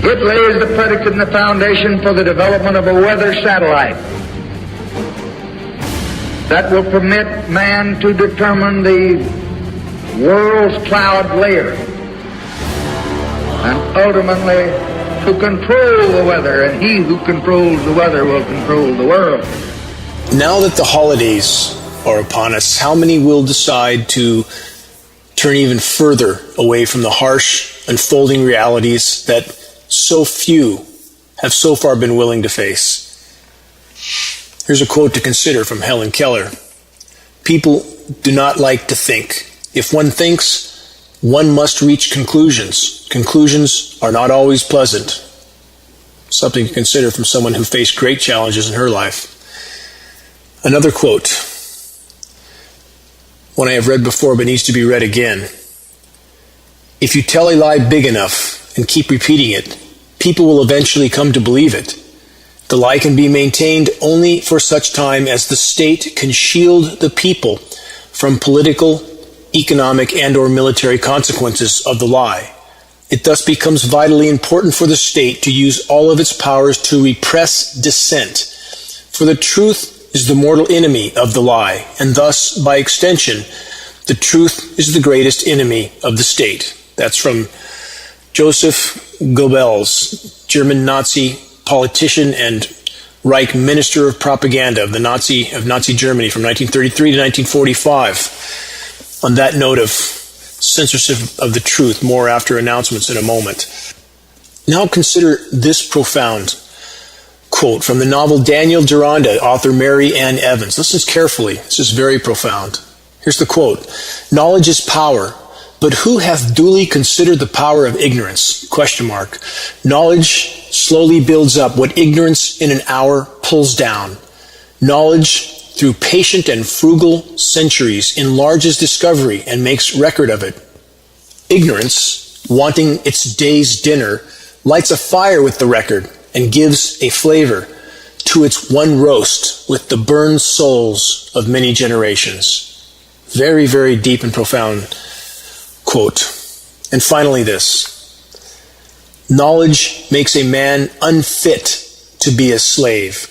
It lays the predicate and the foundation for the development of a weather satellite that will permit man to determine the world's cloud layer and ultimately to control the weather, and he who controls the weather will control the world. Now that the holidays are upon us, how many will decide to turn even further away from the harsh, unfolding realities that so few have so far been willing to face? Here's a quote to consider from Helen Keller. People do not like to think. If one thinks, one must reach conclusions. Conclusions are not always pleasant. Something to consider from someone who faced great challenges in her life. Another quote, one I have read before but needs to be read again. If you tell a lie big enough and keep repeating it, people will eventually come to believe it. The lie can be maintained only for such time as the state can shield the people from political, economic, and/or military consequences of the lie. It thus becomes vitally important for the state to use all of its powers to repress dissent. For the truth is the mortal enemy of the lie, and thus, by extension, the truth is the greatest enemy of the state. That's from Joseph Goebbels, German Nazi politician and Reich Minister of Propaganda of Nazi Germany from 1933 to 1945. On that note of censorship of the truth, more after announcements in a moment. Now consider this profound quote from the novel Daniel Deronda, author Mary Ann Evans. Listen carefully. This is very profound. Here's the quote. Knowledge is power, but who hath duly considered the power of ignorance? ? Knowledge slowly builds up what ignorance in an hour pulls down. Knowledge, through patient and frugal centuries, enlarges discovery and makes record of it. Ignorance, wanting its day's dinner, lights a fire with the record and gives a flavor to its one roast with the burned souls of many generations. Very, very deep and profound quote. And finally this. Knowledge makes a man unfit to be a slave.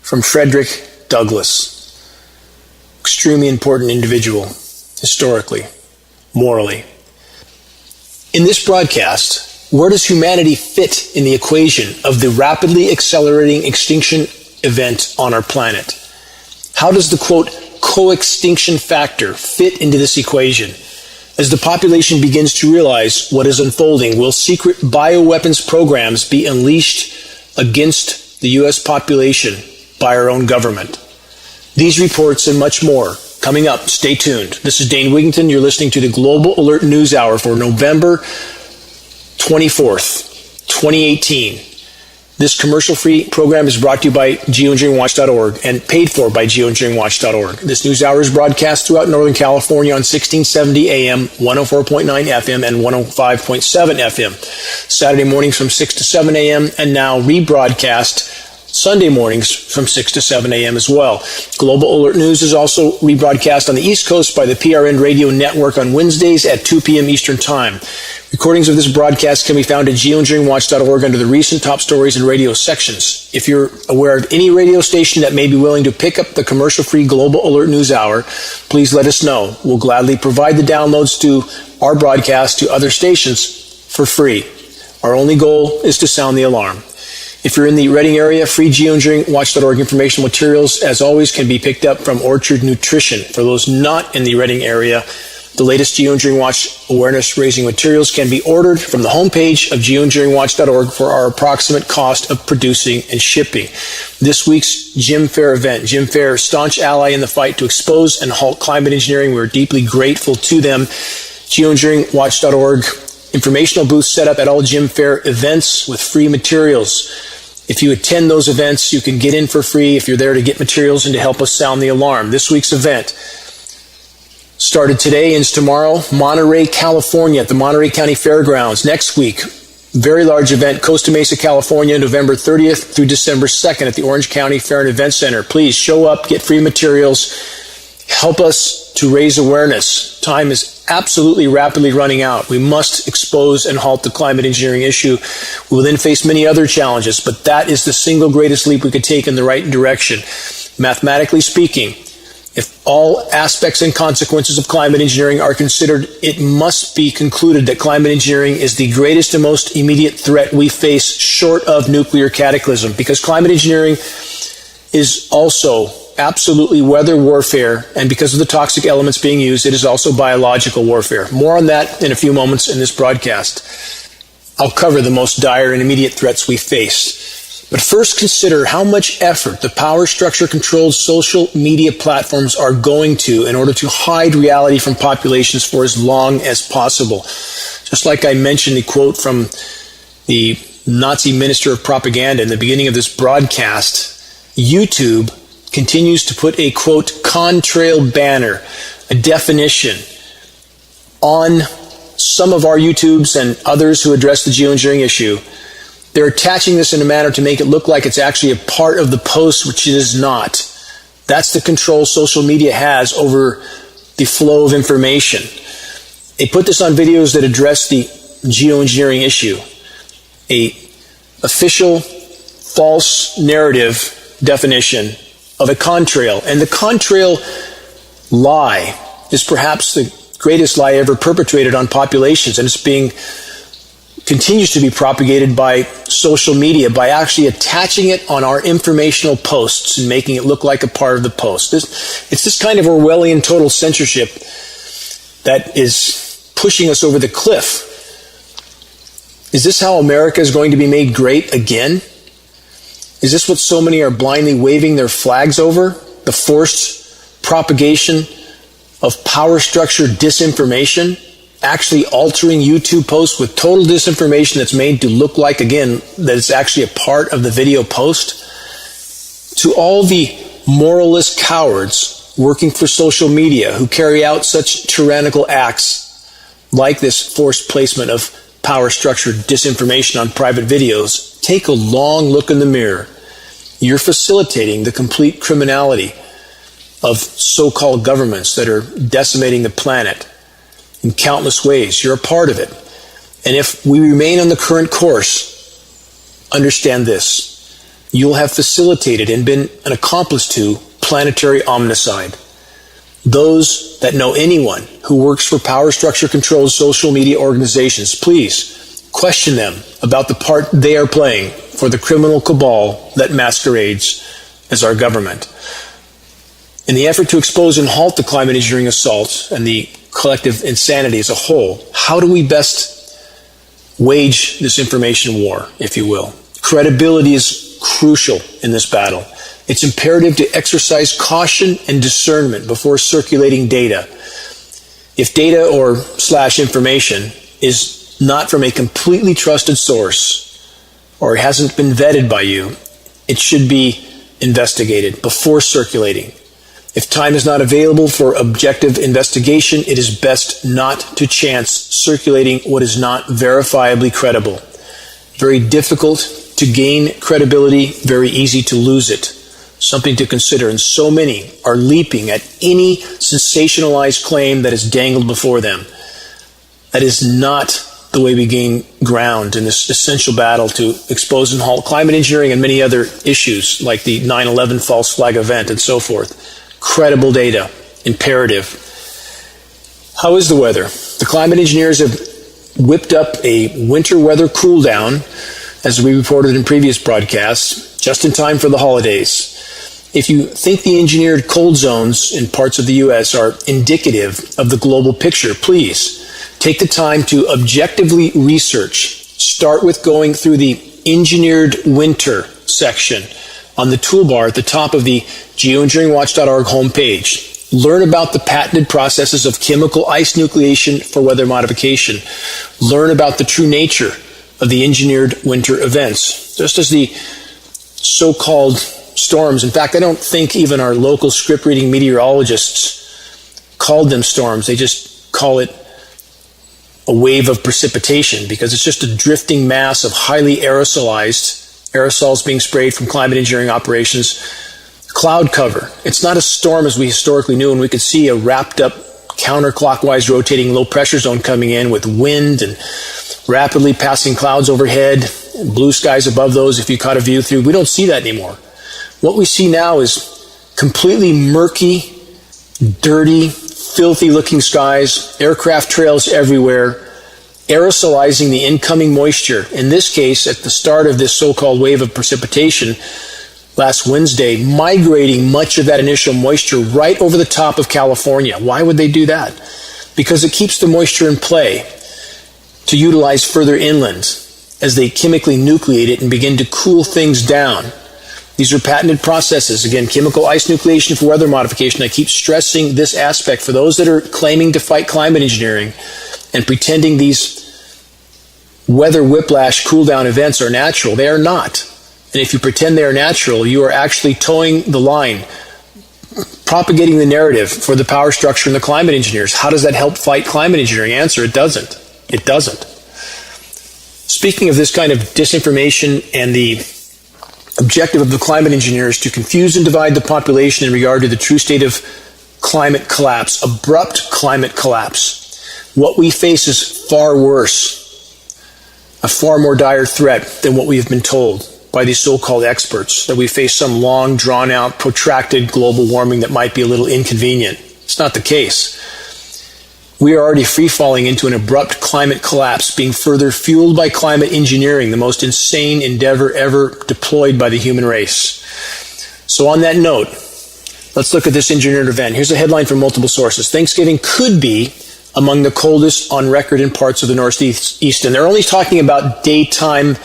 From Frederick Douglass. Extremely important individual, historically, morally. In this broadcast, where does humanity fit in the equation of the rapidly accelerating extinction event on our planet? How does the, quote, co-extinction factor fit into this equation? As the population begins to realize what is unfolding, will secret bioweapons programs be unleashed against the U.S. population by our own government? These reports and much more coming up. Stay tuned. This is Dane Wigington. You're listening to the Global Alert News Hour for November 24th, 2018. This commercial-free program is brought to you by geoengineeringwatch.org and paid for by geoengineeringwatch.org. This news hour is broadcast throughout Northern California on 1670 AM, 104.9 FM, and 105.7 FM. Saturday mornings from 6 to 7 AM, and now rebroadcast Sunday mornings from 6 to 7 a.m. as well. Global Alert News is also rebroadcast on the East Coast by the PRN Radio Network on Wednesdays at 2 p.m. Eastern Time. Recordings of this broadcast can be found at geoengineeringwatch.org under the recent top stories and radio sections. If you're aware of any radio station that may be willing to pick up the commercial-free Global Alert News Hour, please let us know. We'll gladly provide the downloads to our broadcast to other stations for free. Our only goal is to sound the alarm. If you're in the Reading area, free geoengineeringwatch.org informational materials, as always, can be picked up from Orchard Nutrition. For those not in the Reading area, the latest Geoengineering Watch awareness-raising materials can be ordered from the homepage of geoengineeringwatch.org for our approximate cost of producing and shipping. This week's Jim Fair event, Jim Fair, staunch ally in the fight to expose and halt climate engineering. We're deeply grateful to them. geoengineeringwatch.org informational booths set up at all Jim Fair events with free materials. If you attend those events, you can get in for free if you're there to get materials and to help us sound the alarm. This week's event started today, ends tomorrow, Monterey, California at the Monterey County Fairgrounds. Next week, very large event, Costa Mesa, California, November 30th through December 2nd at the Orange County Fair and Event Center. Please show up, get free materials, Help us to raise awareness. Time is absolutely rapidly running out. We must expose and halt the climate engineering issue. We will then face many other challenges, but that is the single greatest leap we could take in the right direction. Mathematically speaking, if all aspects and consequences of climate engineering are considered, it must be concluded that climate engineering is the greatest and most immediate threat we face short of nuclear cataclysm, because climate engineering is also absolutely weather warfare, and because of the toxic elements being used, it is also biological warfare. More on that in a few moments in this broadcast. I'll cover the most dire and immediate threats we face. But first, consider how much effort the power structure-controlled social media platforms are going to in order to hide reality from populations for as long as possible. Just like I mentioned the quote from the Nazi Minister of Propaganda in the beginning of this broadcast, YouTube continues to put a, quote, contrail banner, a definition, on some of our YouTubes and others who address the geoengineering issue. They're attaching this in a manner to make it look like it's actually a part of the post, which it is not. That's the control social media has over the flow of information. They put this on videos that address the geoengineering issue, a official false narrative definition of a contrail. And the contrail lie is perhaps the greatest lie ever perpetrated on populations, and it's continues to be propagated by social media by actually attaching it on our informational posts and making it look like a part of the post. It's this kind of Orwellian total censorship that is pushing us over the cliff. Is this how America is going to be made great again? Is this what so many are blindly waving their flags over? The forced propagation of power structure disinformation? Actually altering YouTube posts with total disinformation that's made to look like, again, that it's actually a part of the video post? To all the moralist cowards working for social media who carry out such tyrannical acts like this forced placement of power structure disinformation on private videos, take a long look in the mirror. You're facilitating the complete criminality of so-called governments that are decimating the planet in countless ways. You're a part of it. And if we remain on the current course, understand this: you'll have facilitated and been an accomplice to planetary omnicide. Those that know anyone who works for power structure controlled social media organizations, please question them about the part they are playing for the criminal cabal that masquerades as our government. In the effort to expose and halt the climate engineering assault and the collective insanity as a whole, how do we best wage this information war, if you will? Credibility is crucial in this battle. It's imperative to exercise caution and discernment before circulating data. If data or / information is not from a completely trusted source or hasn't been vetted by you, it should be investigated before circulating. If time is not available for objective investigation, it is best not to chance circulating what is not verifiably credible. Very difficult to gain credibility, very easy to lose it. Something to consider, and so many are leaping at any sensationalized claim that is dangled before them. That is not the way we gain ground in this essential battle to expose and halt climate engineering and many other issues like the 9/11 false flag event and so forth. Credible data, imperative. How is the weather? The climate engineers have whipped up a winter weather cool down, as we reported in previous broadcasts, just in time for the holidays. If you think the engineered cold zones in parts of the U.S. are indicative of the global picture, please take the time to objectively research. Start with going through the engineered winter section on the toolbar at the top of the geoengineeringwatch.org homepage. Learn about the patented processes of chemical ice nucleation for weather modification. Learn about the true nature of the engineered winter events. Just as the so-called storms, in fact, I don't think even our local script-reading meteorologists called them storms. They just call it a wave of precipitation because it's just a drifting mass of highly aerosolized aerosols being sprayed from climate engineering operations, cloud cover. It's not a storm as we historically knew, and we could see a wrapped up counterclockwise rotating low pressure zone coming in with wind and rapidly passing clouds overhead, blue skies above those if you caught a view through. We don't see that anymore. What we see now is completely murky, dirty, filthy looking skies, aircraft trails everywhere, aerosolizing the incoming moisture. In this case, at the start of this so-called wave of precipitation last Wednesday, migrating much of that initial moisture right over the top of California. Why would they do that? Because it keeps the moisture in play to utilize further inland as they chemically nucleate it and begin to cool things down. These are patented processes. Again, chemical ice nucleation for weather modification. I keep stressing this aspect for those that are claiming to fight climate engineering and pretending these weather whiplash cool down events are natural. They are not. And if you pretend they are natural, you are actually towing the line, propagating the narrative for the power structure and the climate engineers. How does that help fight climate engineering? Answer, it doesn't. It doesn't. Speaking of this kind of disinformation and the objective of the climate engineers to confuse and divide the population in regard to the true state of climate collapse, abrupt climate collapse, what we face is far worse, a far more dire threat than what we have been told by these so-called experts, that we face some long, drawn-out, protracted global warming that might be a little inconvenient. It's not the case. We are already free-falling into an abrupt climate collapse, being further fueled by climate engineering, the most insane endeavor ever deployed by the human race. So on that note, let's look at this engineered event. Here's a headline from multiple sources. Thanksgiving could be among the coldest on record in parts of the Northeast. And they're only talking about daytime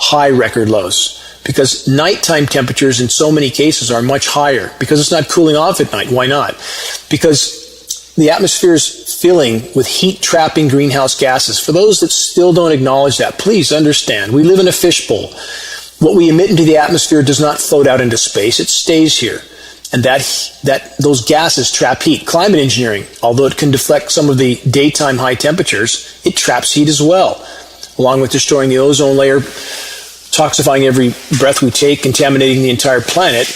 high record lows, because nighttime temperatures in so many cases are much higher, because it's not cooling off at night. Why not? Because the atmosphere is filling with heat-trapping greenhouse gases. For those that still don't acknowledge that, please understand, we live in a fishbowl. What we emit into the atmosphere does not float out into space. It stays here. And those gases trap heat. Climate engineering, although it can deflect some of the daytime high temperatures, it traps heat as well, along with destroying the ozone layer, toxifying every breath we take, contaminating the entire planet.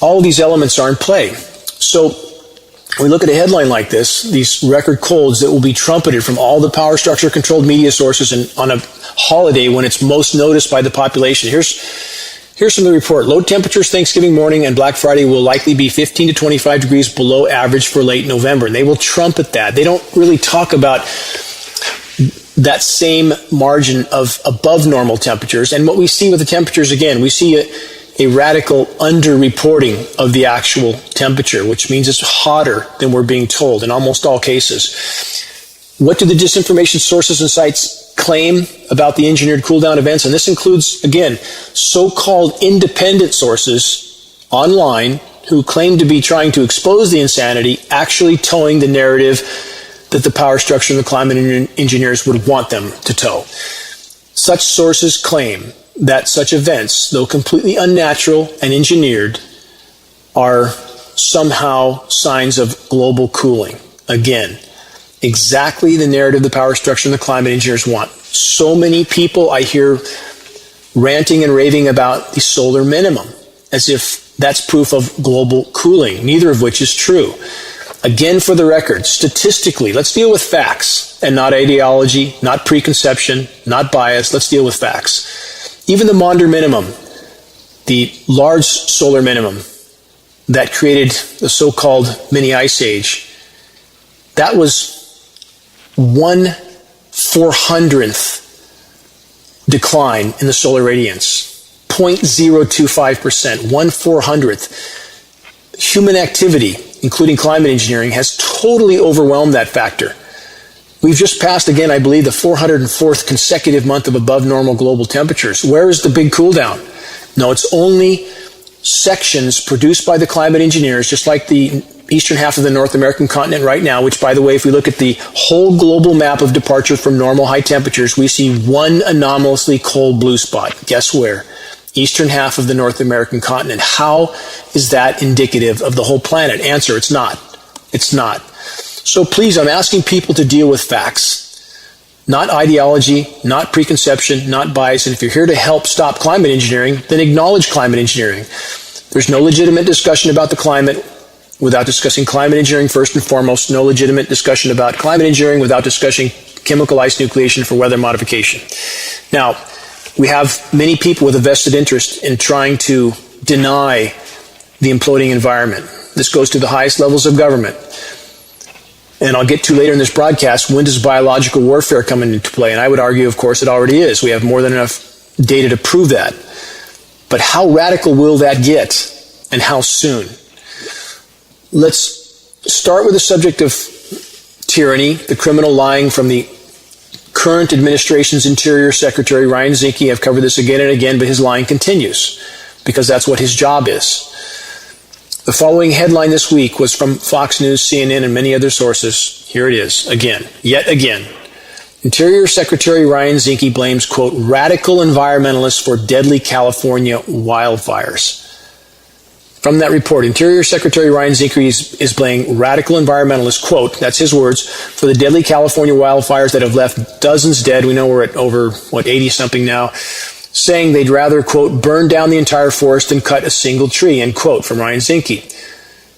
All of these elements are in play. So we look at a headline like this, these record colds that will be trumpeted from all the power structure controlled media sources and on a holiday when it's most noticed by the population. Here's from the report. Low temperatures Thanksgiving morning and Black Friday will likely be 15 to 25 degrees below average for late November. And they will trumpet that. They don't really talk about that same margin of above normal temperatures. And what we see with the temperatures, again, we see a radical underreporting of the actual temperature, which means it's hotter than we're being told in almost all cases. What do the disinformation sources and sites claim about the engineered cool down events? And this includes, again, so-called independent sources online who claim to be trying to expose the insanity, actually towing the narrative that the power structure and the climate engineers would want them to tow. Such sources claim that such events, though completely unnatural and engineered, are somehow signs of global cooling. Again, exactly the narrative the power structure and the climate engineers want. So many people I hear ranting and raving about the solar minimum, as if that's proof of global cooling, neither of which is true. Again, for the record, statistically, let's deal with facts and not ideology, not preconception, not bias. Let's deal with facts. Even the Maunder minimum, the large solar minimum that created the so-called mini ice age, that was 1/400th decline in the solar radiance, 0.025%, 1/400th. Human activity, including climate engineering, has totally overwhelmed that factor. We've just passed, again, I believe, the 404th consecutive month of above normal global temperatures. Where is the big cool down? No, it's only sections produced by the climate engineers, just like the eastern half of the North American continent right now, which, by the way, if we look at the whole global map of departure from normal high temperatures, we see one anomalously cold blue spot. Guess where? Eastern half of the North American continent. How is that indicative of the whole planet? Answer, it's not. It's not. So please, I'm asking people to deal with facts, not ideology, not preconception, not bias. And if you're here to help stop climate engineering, then acknowledge climate engineering. There's no legitimate discussion about the climate without discussing climate engineering first and foremost. No legitimate discussion about climate engineering without discussing chemical ice nucleation for weather modification. Now, we have many people with a vested interest in trying to deny the imploding environment. This goes to the highest levels of government. And I'll get to later in this broadcast, when does biological warfare come into play? And I would argue, of course, it already is. We have more than enough data to prove that. But how radical will that get, and how soon? Let's start with the subject of tyranny, the criminal lying from the current administration's Interior Secretary, Ryan Zinke. I've covered this again and again, but his lying continues because that's what his job is. The following headline this week was from Fox News, CNN, and many other sources. Here it is, again, yet again. Interior Secretary Ryan Zinke blames, quote, radical environmentalists for deadly California wildfires. From that report, Interior Secretary Ryan Zinke is blaming radical environmentalists, quote, that's his words, for the deadly California wildfires that have left dozens dead. We know we're at over, 80-something now. Saying they'd rather, quote, burn down the entire forest than cut a single tree, end quote, from Ryan Zinke.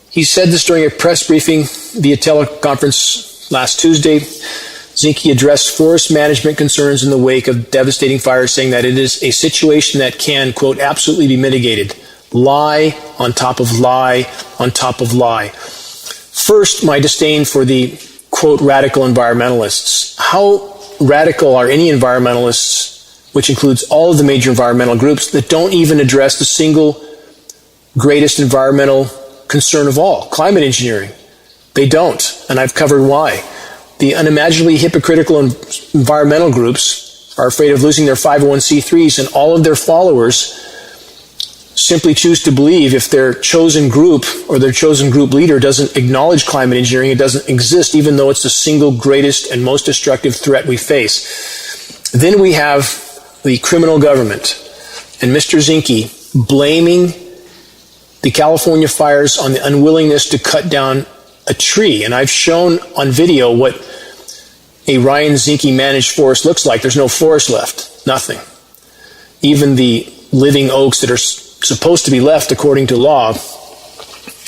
He said this during a press briefing via teleconference last Tuesday. Zinke addressed forest management concerns in the wake of devastating fires, saying that it is a situation that can, quote, absolutely be mitigated. Lie on top of lie on top of lie. First, my disdain for the, quote, radical environmentalists. How radical are any environmentalists, which includes all of the major environmental groups, that don't even address the single greatest environmental concern of all, climate engineering? They don't, and I've covered why. The unimaginably hypocritical environmental groups are afraid of losing their 501c3s, and all of their followers simply choose to believe if their chosen group or their chosen group leader doesn't acknowledge climate engineering, it doesn't exist, even though it's the single greatest and most destructive threat we face. Then we have the criminal government and Mr. Zinke blaming the California fires on the unwillingness to cut down a tree. And I've shown on video what a Ryan Zinke managed forest looks like. There's no forest left. Nothing. Even the living oaks that are supposed to be left according to law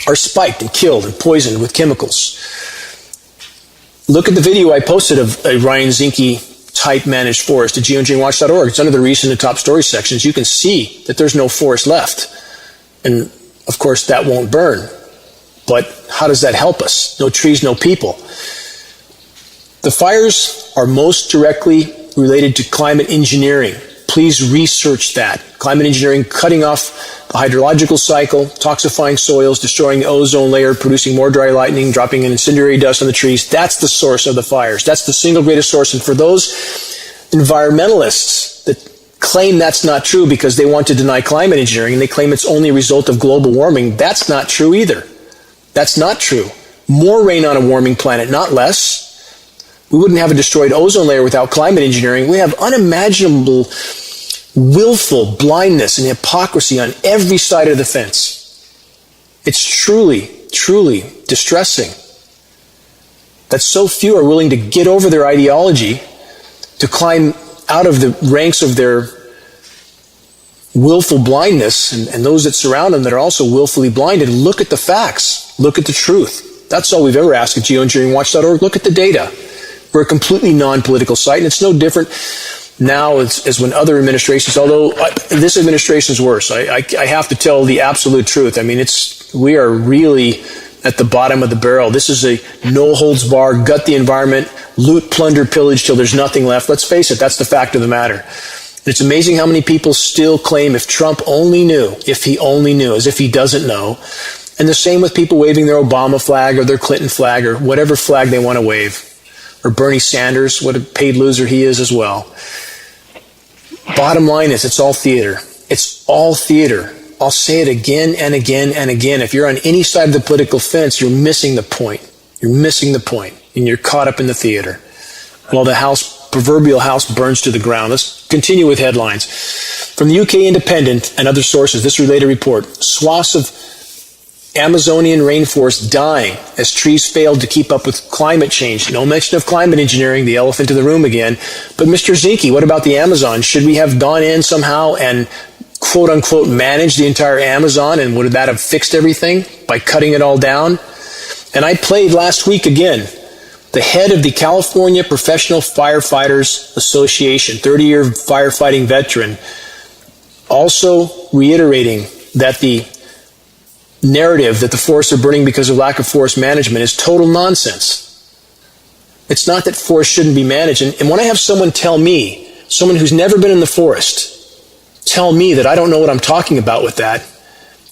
are spiked and killed and poisoned with chemicals. Look at the video I posted of a Ryan Zinke type managed forest at geoengineeringwatch.org. It's under the recent and top story sections. You can see that there's no forest left. And of course that won't burn. But how does that help us? No trees, no people. The fires are most directly related to climate engineering. Please research that. Climate engineering, cutting off the hydrological cycle, toxifying soils, destroying the ozone layer, producing more dry lightning, dropping an incendiary dust on the trees. That's the source of the fires. That's the single greatest source. And for those environmentalists that claim that's not true because they want to deny climate engineering and they claim it's only a result of global warming, that's not true either. That's not true. More rain on a warming planet, not less. We wouldn't have a destroyed ozone layer without climate engineering. We have unimaginable, willful blindness and hypocrisy on every side of the fence. It's truly, truly distressing that so few are willing to get over their ideology, to climb out of the ranks of their willful blindness and those that surround them that are also willfully blinded. Look at the facts. Look at the truth. That's all we've ever asked at geoengineeringwatch.org. Look at the data. We're a completely non-political site, and it's no different now as when other administrations, although this administration is worse. I have to tell the absolute truth. I mean, we are really at the bottom of the barrel. This is a no-holds-barred, gut the environment, loot, plunder, pillage till there's nothing left. Let's face it, that's the fact of the matter. It's amazing how many people still claim if Trump only knew, if he only knew, as if he doesn't know. And the same with people waving their Obama flag or their Clinton flag or whatever flag they want to wave. Or Bernie Sanders, what a paid loser he is as well. Bottom line is, it's all theater. It's all theater. I'll say it again and again and again. If you're on any side of the political fence, you're missing the point. You're missing the point, and you're caught up in the theater. While the proverbial house burns to the ground. Let's continue with headlines. From the UK Independent and other sources, this related report, swaths of Amazonian rainforest dying as trees failed to keep up with climate change. No mention of climate engineering, the elephant in the room again. But Mr. Zinke, what about the Amazon? Should we have gone in somehow and quote unquote manage the entire Amazon, and would that have fixed everything by cutting it all down? And I played last week again, the head of the California Professional Firefighters Association, 30-year firefighting veteran, also reiterating that the narrative that the forests are burning because of lack of forest management is total nonsense. It's not that forests shouldn't be managed. And when I have someone tell me, someone who's never been in the forest, tell me that I don't know what I'm talking about with that,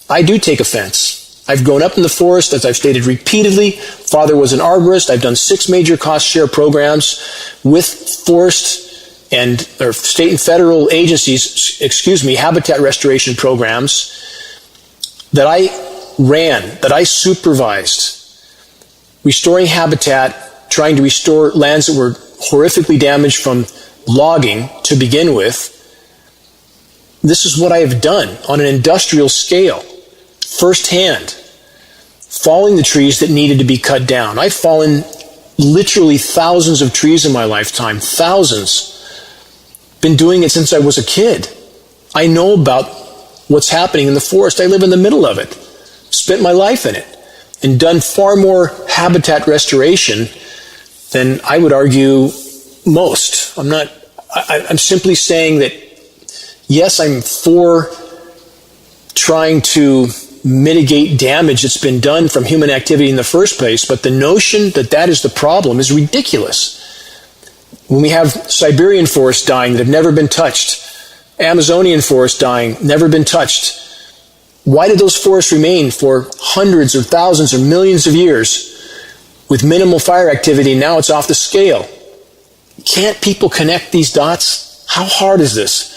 I do take offense. I've grown up in the forest, as I've stated repeatedly. Father was an arborist. I've done 6 major cost share programs with forest or state and federal agencies, habitat restoration programs that I ran, that I supervised, restoring habitat, trying to restore lands that were horrifically damaged from logging to begin with. This is what I have done on an industrial scale, firsthand, falling the trees that needed to be cut down. I've fallen literally thousands of trees in my lifetime, thousands. Been doing it since I was a kid. I know about what's happening in the forest. I live in the middle of it, spent my life in it, and done far more habitat restoration than I would argue most. I'm simply saying that, yes, I'm for trying to mitigate damage that's been done from human activity in the first place, but the notion that that is the problem is ridiculous. When we have Siberian forests dying that have never been touched, Amazonian forests dying, never been touched, why did those forests remain for hundreds or thousands or millions of years with minimal fire activity? Now it's off the scale. Can't people connect these dots? How hard is this?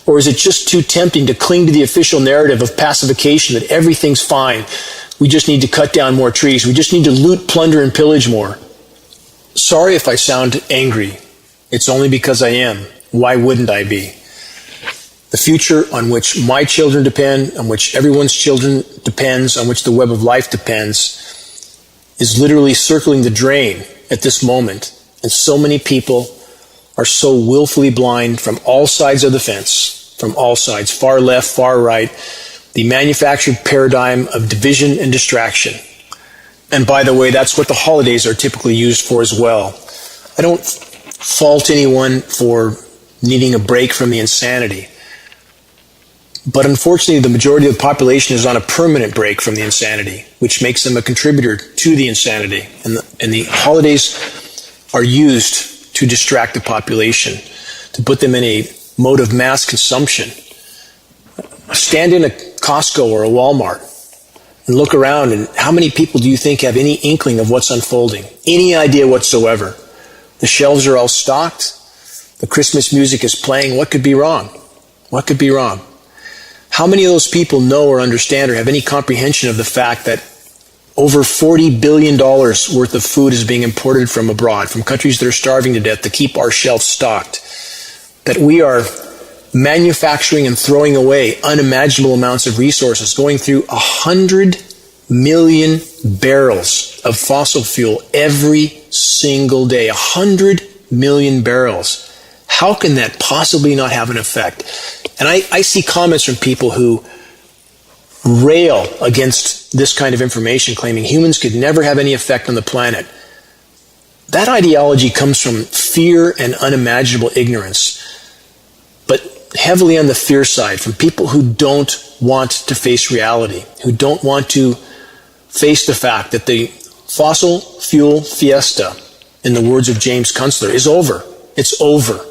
Or is it just too tempting to cling to the official narrative of pacification that everything's fine? We just need to cut down more trees. We just need to loot, plunder, and pillage more. Sorry if I sound angry. It's only because I am. Why wouldn't I be? The future on which my children depend, on which everyone's children depends, on which the web of life depends, is literally circling the drain at this moment. And so many people are so willfully blind from all sides of the fence, from all sides, far left, far right, the manufactured paradigm of division and distraction. And by the way, that's what the holidays are typically used for as well. I don't fault anyone for needing a break from the insanity. But unfortunately, the majority of the population is on a permanent break from the insanity, which makes them a contributor to the insanity. And the holidays are used to distract the population, to put them in a mode of mass consumption. Stand in a Costco or a Walmart and look around, and how many people do you think have any inkling of what's unfolding? Any idea whatsoever? The shelves are all stocked. The Christmas music is playing. What could be wrong? What could be wrong? How many of those people know or understand or have any comprehension of the fact that over $40 billion worth of food is being imported from abroad, from countries that are starving to death to keep our shelves stocked? That we are manufacturing and throwing away unimaginable amounts of resources, going through 100 million barrels of fossil fuel every single day. 100 million barrels. How can that possibly not have an effect? And I see comments from people who rail against this kind of information, claiming humans could never have any effect on the planet. That ideology comes from fear and unimaginable ignorance, but heavily on the fear side, from people who don't want to face reality, who don't want to face the fact that the fossil fuel fiesta, in the words of James Kunstler, is over. It's over.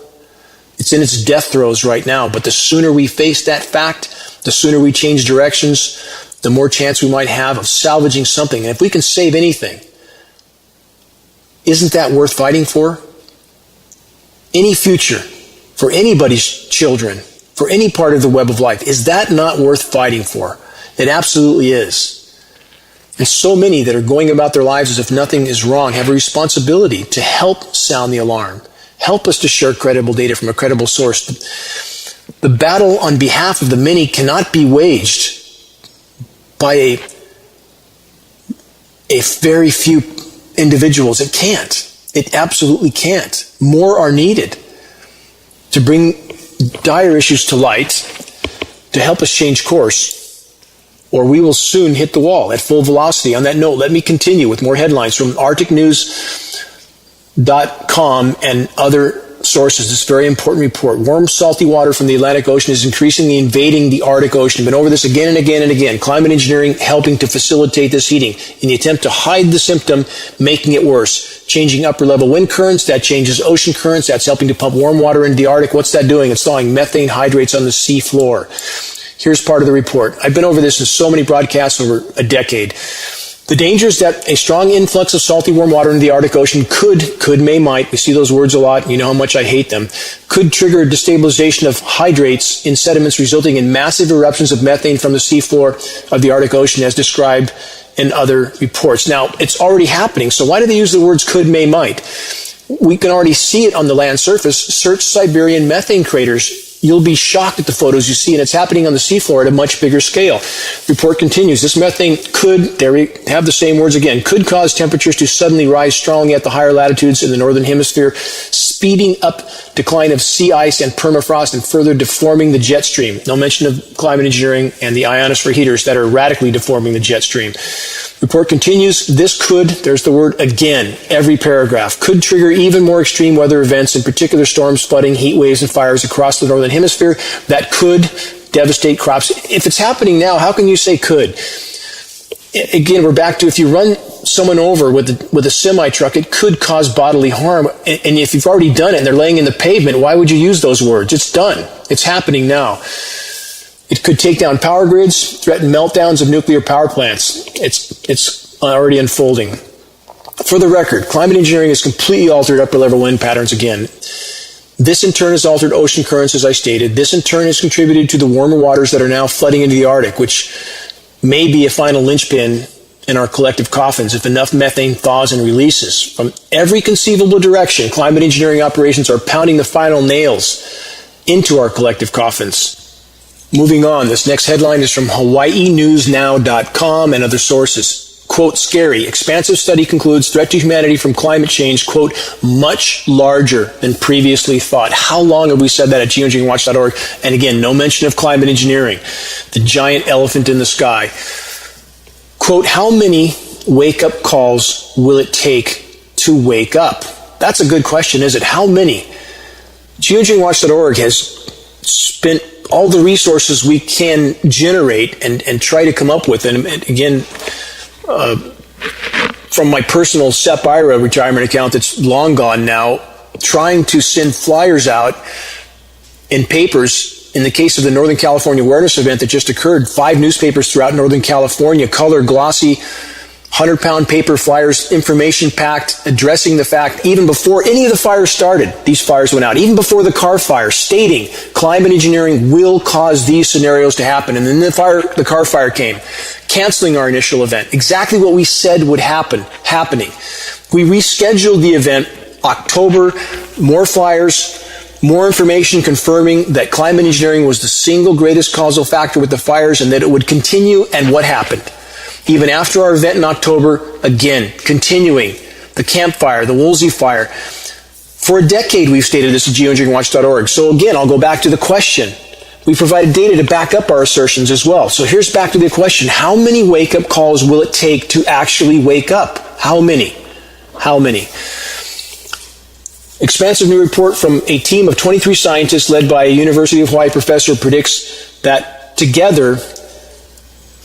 It's in its death throes right now, but the sooner we face that fact, the sooner we change directions, the more chance we might have of salvaging something. And if we can save anything, isn't that worth fighting for? Any future for anybody's children, for any part of the web of life, is that not worth fighting for? It absolutely is. And so many that are going about their lives as if nothing is wrong have a responsibility to help sound the alarm. Help us to share credible data from a credible source. The battle on behalf of the many cannot be waged by a very few individuals. It can't. It absolutely can't. More are needed to bring dire issues to light, to help us change course, or we will soon hit the wall at full velocity. On that note, let me continue with more headlines from arcticnews.com and other sources. This very important report. Warm, salty water from the Atlantic Ocean is increasingly invading the Arctic Ocean. Been over this again and again and again. Climate engineering helping to facilitate this heating in the attempt to hide the symptom, making it worse. Changing upper level wind currents, that changes ocean currents. That's helping to pump warm water into the Arctic. What's that doing? It's thawing methane hydrates on the sea floor. Here's part of the report. I've been over this in so many broadcasts over a decade. The danger is that a strong influx of salty warm water into the Arctic Ocean might, we see those words a lot, you know how much I hate them, could trigger destabilization of hydrates in sediments, resulting in massive eruptions of methane from the seafloor of the Arctic Ocean, as described in other reports. Now, it's already happening, so why do they use the words could, may, might? We can already see it on the land surface. Search Siberian methane craters. You'll be shocked at the photos you see, and it's happening on the seafloor at a much bigger scale. Report continues. This methane could, there we have the same words again, could cause temperatures to suddenly rise strongly at the higher latitudes in the northern hemisphere, speeding up decline of sea ice and permafrost and further deforming the jet stream. No mention of climate engineering and the ionosphere heaters that are radically deforming the jet stream. Report continues. This could, there's the word again, every paragraph, could trigger even more extreme weather events, in particular storms, flooding, heat waves, and fires across the northern hemisphere that could devastate crops. If it's happening now, how can you say could? Again, we're back to if you run someone over with a semi-truck, it could cause bodily harm. And if you've already done it and they're laying in the pavement, why would you use those words? It's done. It's happening now. It could take down power grids, threaten meltdowns of nuclear power plants. It's already unfolding. For the record, climate engineering has completely altered upper level wind patterns again. This in turn has altered ocean currents, as I stated. This in turn has contributed to the warmer waters that are now flooding into the Arctic, which may be a final linchpin in our collective coffins if enough methane thaws and releases. From every conceivable direction, climate engineering operations are pounding the final nails into our collective coffins. Moving on, this next headline is from HawaiiNewsNow.com and other sources. Quote, scary. Expansive study concludes threat to humanity from climate change, quote, much larger than previously thought. How long have we said that at geoengineeringwatch.org? And again, no mention of climate engineering, the giant elephant in the sky. Quote, how many wake-up calls will it take to wake up? That's a good question, is it? How many? Geoengineeringwatch.org has spent all the resources we can generate and try to come up with. And again, from my personal SEP IRA retirement account that's long gone now, trying to send flyers out in papers. In the case of the Northern California Awareness event that just occurred, 5 newspapers throughout Northern California, color, glossy, 100-pound paper flyers, information-packed, addressing the fact, even before any of the fires started, these fires went out, even before the car fire, stating climate engineering will cause these scenarios to happen. And then the car fire came, canceling our initial event. Exactly what we said would happening. We rescheduled the event October, more flyers, more information confirming that climate engineering was the single greatest causal factor with the fires and that it would continue. And what happened? Even after our event in October, again, continuing the Camp Fire, the Woolsey Fire. For a decade, we've stated this at geoengineeringwatch.org. So again, I'll go back to the question. We provided data to back up our assertions as well. So here's back to the question. How many wake-up calls will it take to actually wake up? How many? How many? Expansive new report from a team of 23 scientists led by a University of Hawaii professor predicts that together,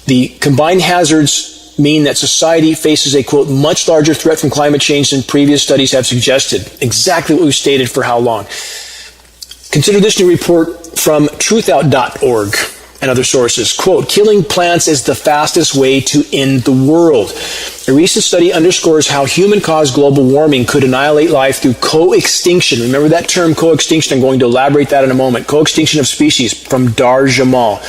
the combined hazards mean that society faces a, quote, much larger threat from climate change than previous studies have suggested. Exactly what we've stated for how long. Consider this new report from truthout.org and other sources. Quote, killing plants is the fastest way to end the world. A recent study underscores how human-caused global warming could annihilate life through co-extinction. Remember that term, co-extinction? I'm going to elaborate that in a moment. Co-extinction of species, from Dar Jamal.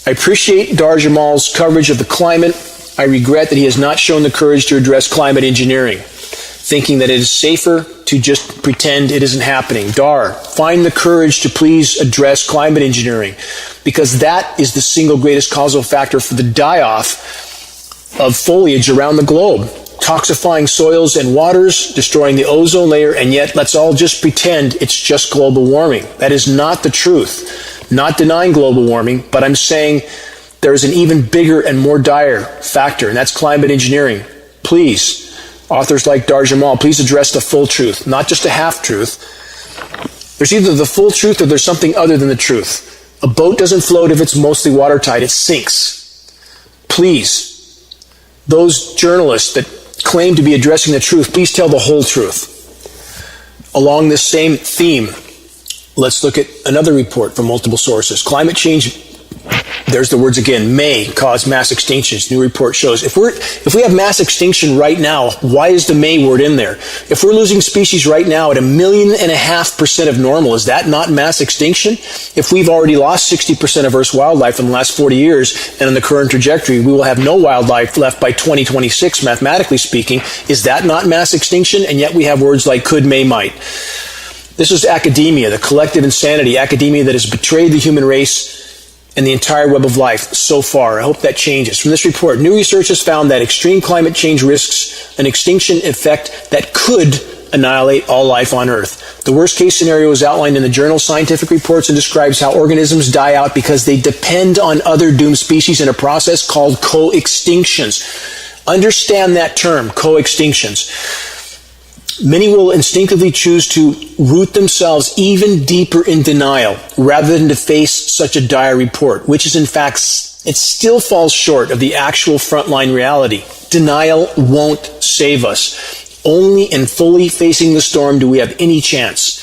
I appreciate Dar Jamal's coverage of the climate. I regret that he has not shown the courage to address climate engineering, thinking that it is safer to just pretend it isn't happening. Dar, find the courage to please address climate engineering, because that is the single greatest causal factor for the die-off of foliage around the globe, toxifying soils and waters, destroying the ozone layer, and yet let's all just pretend it's just global warming. That is not the truth. Not denying global warming, but I'm saying there is an even bigger and more dire factor, and that's climate engineering. Please, authors like Dar Jamal, please address the full truth, not just a half-truth. There's either the full truth or there's something other than the truth. A boat doesn't float if it's mostly watertight, it sinks. Please, those journalists that claim to be addressing the truth, please tell the whole truth. Along this same theme, let's look at another report from multiple sources. Climate change, there's the words again, may cause mass extinctions. New report shows. If we have mass extinction right now, why is the may word in there? If we're losing species right now at 1.5 million% of normal, is that not mass extinction? If we've already lost 60% of Earth's wildlife in the last 40 years, and in the current trajectory, we will have no wildlife left by 2026, mathematically speaking, is that not mass extinction? And yet we have words like could, may, might. This is academia, the collective insanity, academia that has betrayed the human race and the entire web of life so far. I hope that changes. From this report, new research has found that extreme climate change risks an extinction effect that could annihilate all life on Earth. The worst case scenario is outlined in the journal Scientific Reports and describes how organisms die out because they depend on other doomed species in a process called coextinctions. Understand that term, coextinctions. Many will instinctively choose to root themselves even deeper in denial rather than to face such a dire report, which is in fact, it still falls short of the actual frontline reality. Denial won't save us. Only in fully facing the storm do we have any chance.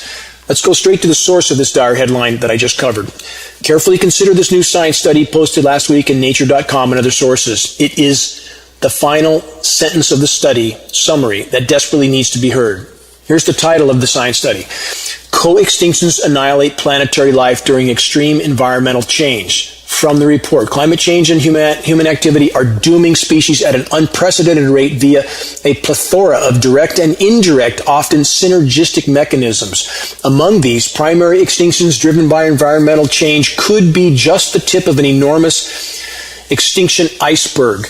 Let's go straight to the source of this dire headline that I just covered. Carefully consider this new science study posted last week in nature.com and other sources. It is the final sentence of the study summary that desperately needs to be heard. Here's the title of the science study. Coextinctions annihilate planetary life during extreme environmental change. From the report, climate change and human activity are dooming species at an unprecedented rate via a plethora of direct and indirect, often synergistic mechanisms. Among these, primary extinctions driven by environmental change could be just the tip of an enormous extinction iceberg.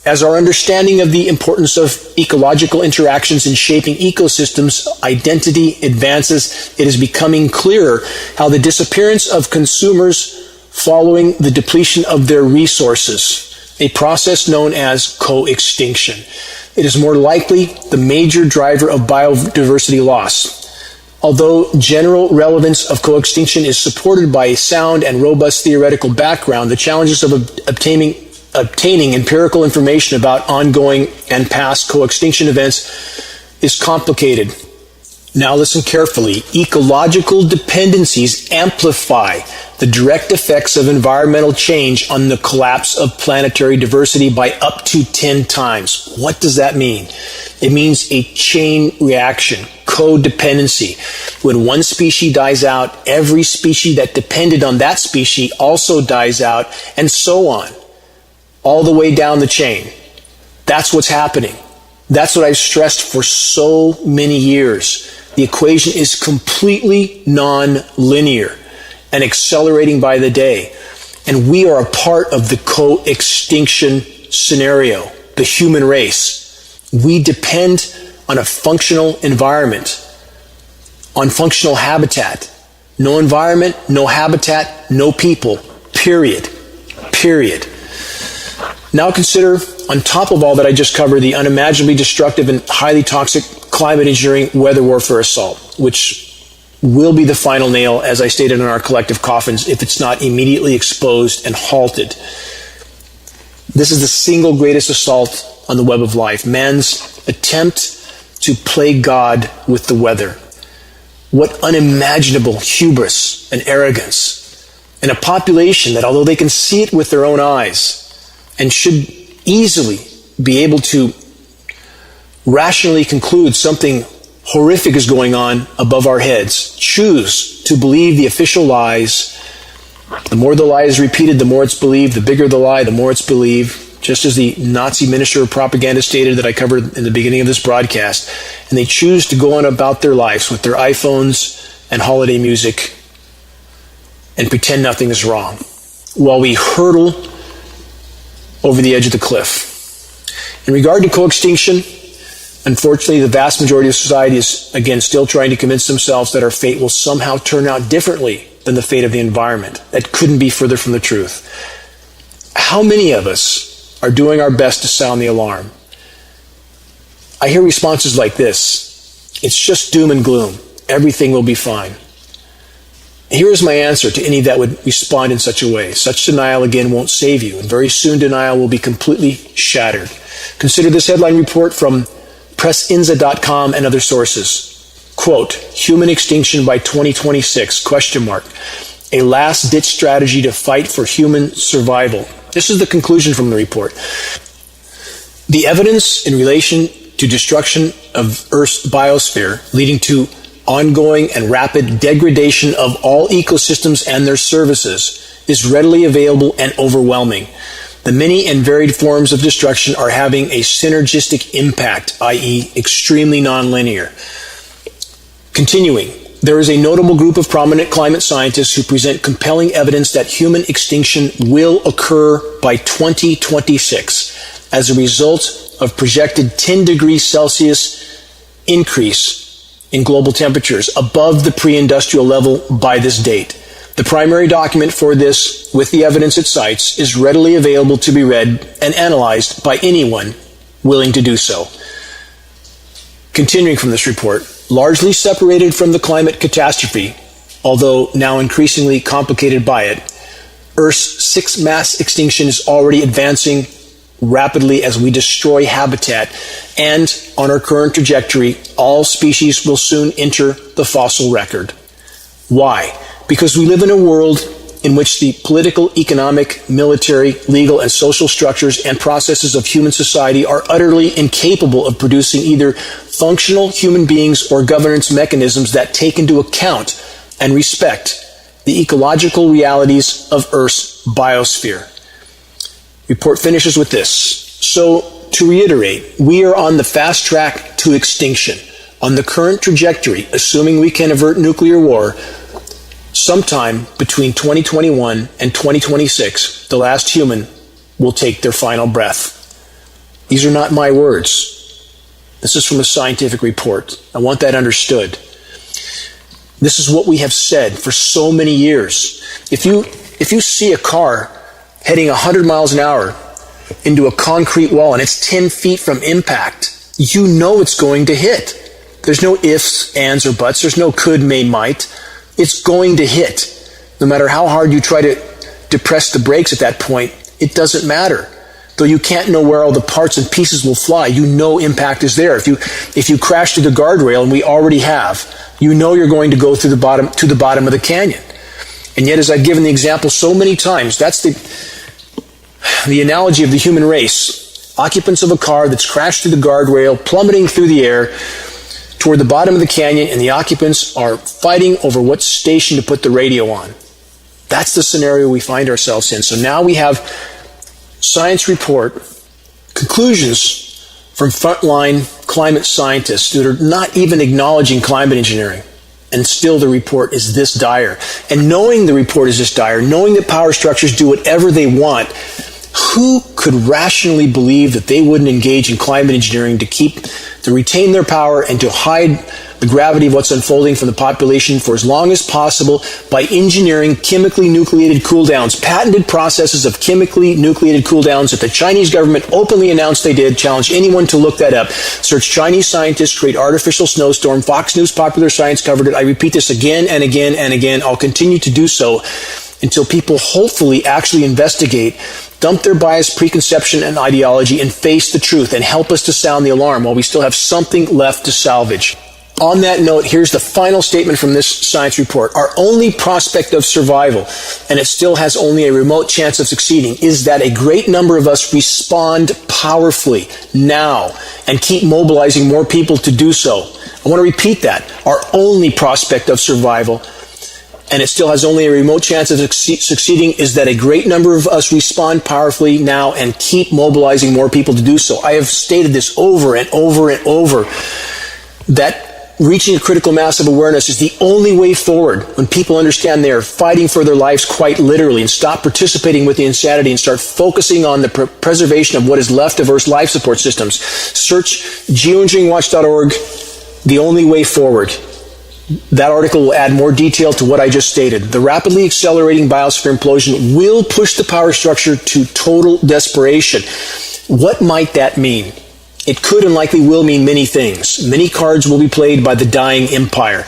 As our understanding of the importance of ecological interactions in shaping ecosystems identity advances, it is becoming clearer how the disappearance of consumers following the depletion of their resources, a process known as co-extinction. It is more likely the major driver of biodiversity loss. Although general relevance of co-extinction is supported by a sound and robust theoretical background, the challenges of obtaining empirical information about ongoing and past co-extinction events is complicated. Now listen carefully. Ecological dependencies amplify the direct effects of environmental change on the collapse of planetary diversity by up to 10 times. What does that mean? It means a chain reaction, codependency. When one species dies out, every species that depended on that species also dies out, and so on. All the way down the chain. That's what's happening. That's what I've stressed for so many years. The equation is completely non-linear and accelerating by the day. And we are a part of the co-extinction scenario, the human race. We depend on a functional environment, on functional habitat. No environment, no habitat, no people. Period. Period. Now consider, on top of all that I just covered, the unimaginably destructive and highly toxic climate engineering weather warfare assault, which will be the final nail, as I stated in our collective coffins, if it's not immediately exposed and halted. This is the single greatest assault on the web of life, man's attempt to play God with the weather. What unimaginable hubris and arrogance in a population that, although they can see it with their own eyes, and should easily be able to rationally conclude something horrific is going on above our heads, choose to believe the official lies. The more the lie is repeated, the more it's believed. The bigger the lie, the more it's believed. Just as the Nazi minister of propaganda stated that I covered in the beginning of this broadcast. And they choose to go on about their lives with their iPhones and holiday music and pretend nothing is wrong, while we hurtle over the edge of the cliff. In regard to co-extinction, unfortunately, the vast majority of society is, again, still trying to convince themselves that our fate will somehow turn out differently than the fate of the environment. That couldn't be further from the truth. How many of us are doing our best to sound the alarm? I hear responses like this: it's just doom and gloom. Everything will be fine. Here is my answer to any that would respond in such a way. Such denial, again, won't save you, and very soon denial will be completely shattered. Consider this headline report from pressinza.com and other sources. Quote, human extinction by 2026, question mark. A last-ditch strategy to fight for human survival. This is the conclusion from the report. The evidence in relation to destruction of Earth's biosphere, leading to ongoing and rapid degradation of all ecosystems and their services, is readily available and overwhelming. The many and varied forms of destruction are having a synergistic impact, i.e., extremely nonlinear. Continuing, there is a notable group of prominent climate scientists who present compelling evidence that human extinction will occur by 2026 as a result of projected 10 degrees Celsius increase in global temperatures above the pre-industrial level by this date. The primary document for this, with the evidence it cites, is readily available to be read and analyzed by anyone willing to do so. Continuing from this report, largely separated from the climate catastrophe, although now increasingly complicated by it, Earth's sixth mass extinction is already advancing rapidly as we destroy habitat, and on our current trajectory, all species will soon enter the fossil record. Why? Because we live in a world in which the political, economic, military, legal, and social structures and processes of human society are utterly incapable of producing either functional human beings or governance mechanisms that take into account and respect the ecological realities of Earth's biosphere. Report finishes with this. So, to reiterate, we are on the fast track to extinction. On the current trajectory, assuming we can avert nuclear war, sometime between 2021 and 2026, the last human will take their final breath. These are not my words. This is from a scientific report. I want that understood. This is what we have said for so many years. If you see a car heading 100 miles an hour into a concrete wall and it's 10 feet from impact, you know it's going to hit. There's no ifs, ands, or buts. There's no could, may, might. It's going to hit. No matter how hard you try to depress the brakes at that point, it doesn't matter. Though you can't know where all the parts and pieces will fly, you know impact is there. If you crash through the guardrail, and we already have, you know you're going to go through the bottom of the canyon. And yet, as I've given the example so many times, that's the analogy of the human race. Occupants of a car that's crashed through the guardrail, plummeting through the air toward the bottom of the canyon, and the occupants are fighting over what station to put the radio on. That's the scenario we find ourselves in. So now we have science report conclusions from frontline climate scientists that are not even acknowledging climate engineering. And still the report is this dire. And knowing the report is this dire, knowing that power structures do whatever they want, who could rationally believe that they wouldn't engage in climate engineering to retain their power and to hide the gravity of what's unfolding from the population for as long as possible by engineering chemically nucleated cooldowns, patented processes of chemically nucleated cooldowns that the Chinese government openly announced they did. Challenge anyone to look that up. Search Chinese scientists create artificial snowstorm. Fox News Popular Science covered it. I repeat this again and again and again. I'll continue to do so until people hopefully actually investigate, dump their bias, preconception, and ideology, and face the truth and help us to sound the alarm while we still have something left to salvage. On that note, here's the final statement from this science report. Our only prospect of survival, and it still has only a remote chance of succeeding, is that a great number of us respond powerfully now and keep mobilizing more people to do so. I want to repeat that. Our only prospect of survival, and it still has only a remote chance of succeeding, is that a great number of us respond powerfully now and keep mobilizing more people to do so. I have stated this over and over and over, that reaching a critical mass of awareness is the only way forward when people understand they are fighting for their lives quite literally and stop participating with the insanity and start focusing on the preservation of what is left of Earth's life support systems. Search geoengineeringwatch.org, the only way forward. That article will add more detail to what I just stated. The rapidly accelerating biosphere implosion will push the power structure to total desperation. What might that mean? It could and likely will mean many things. Many cards will be played by the dying empire,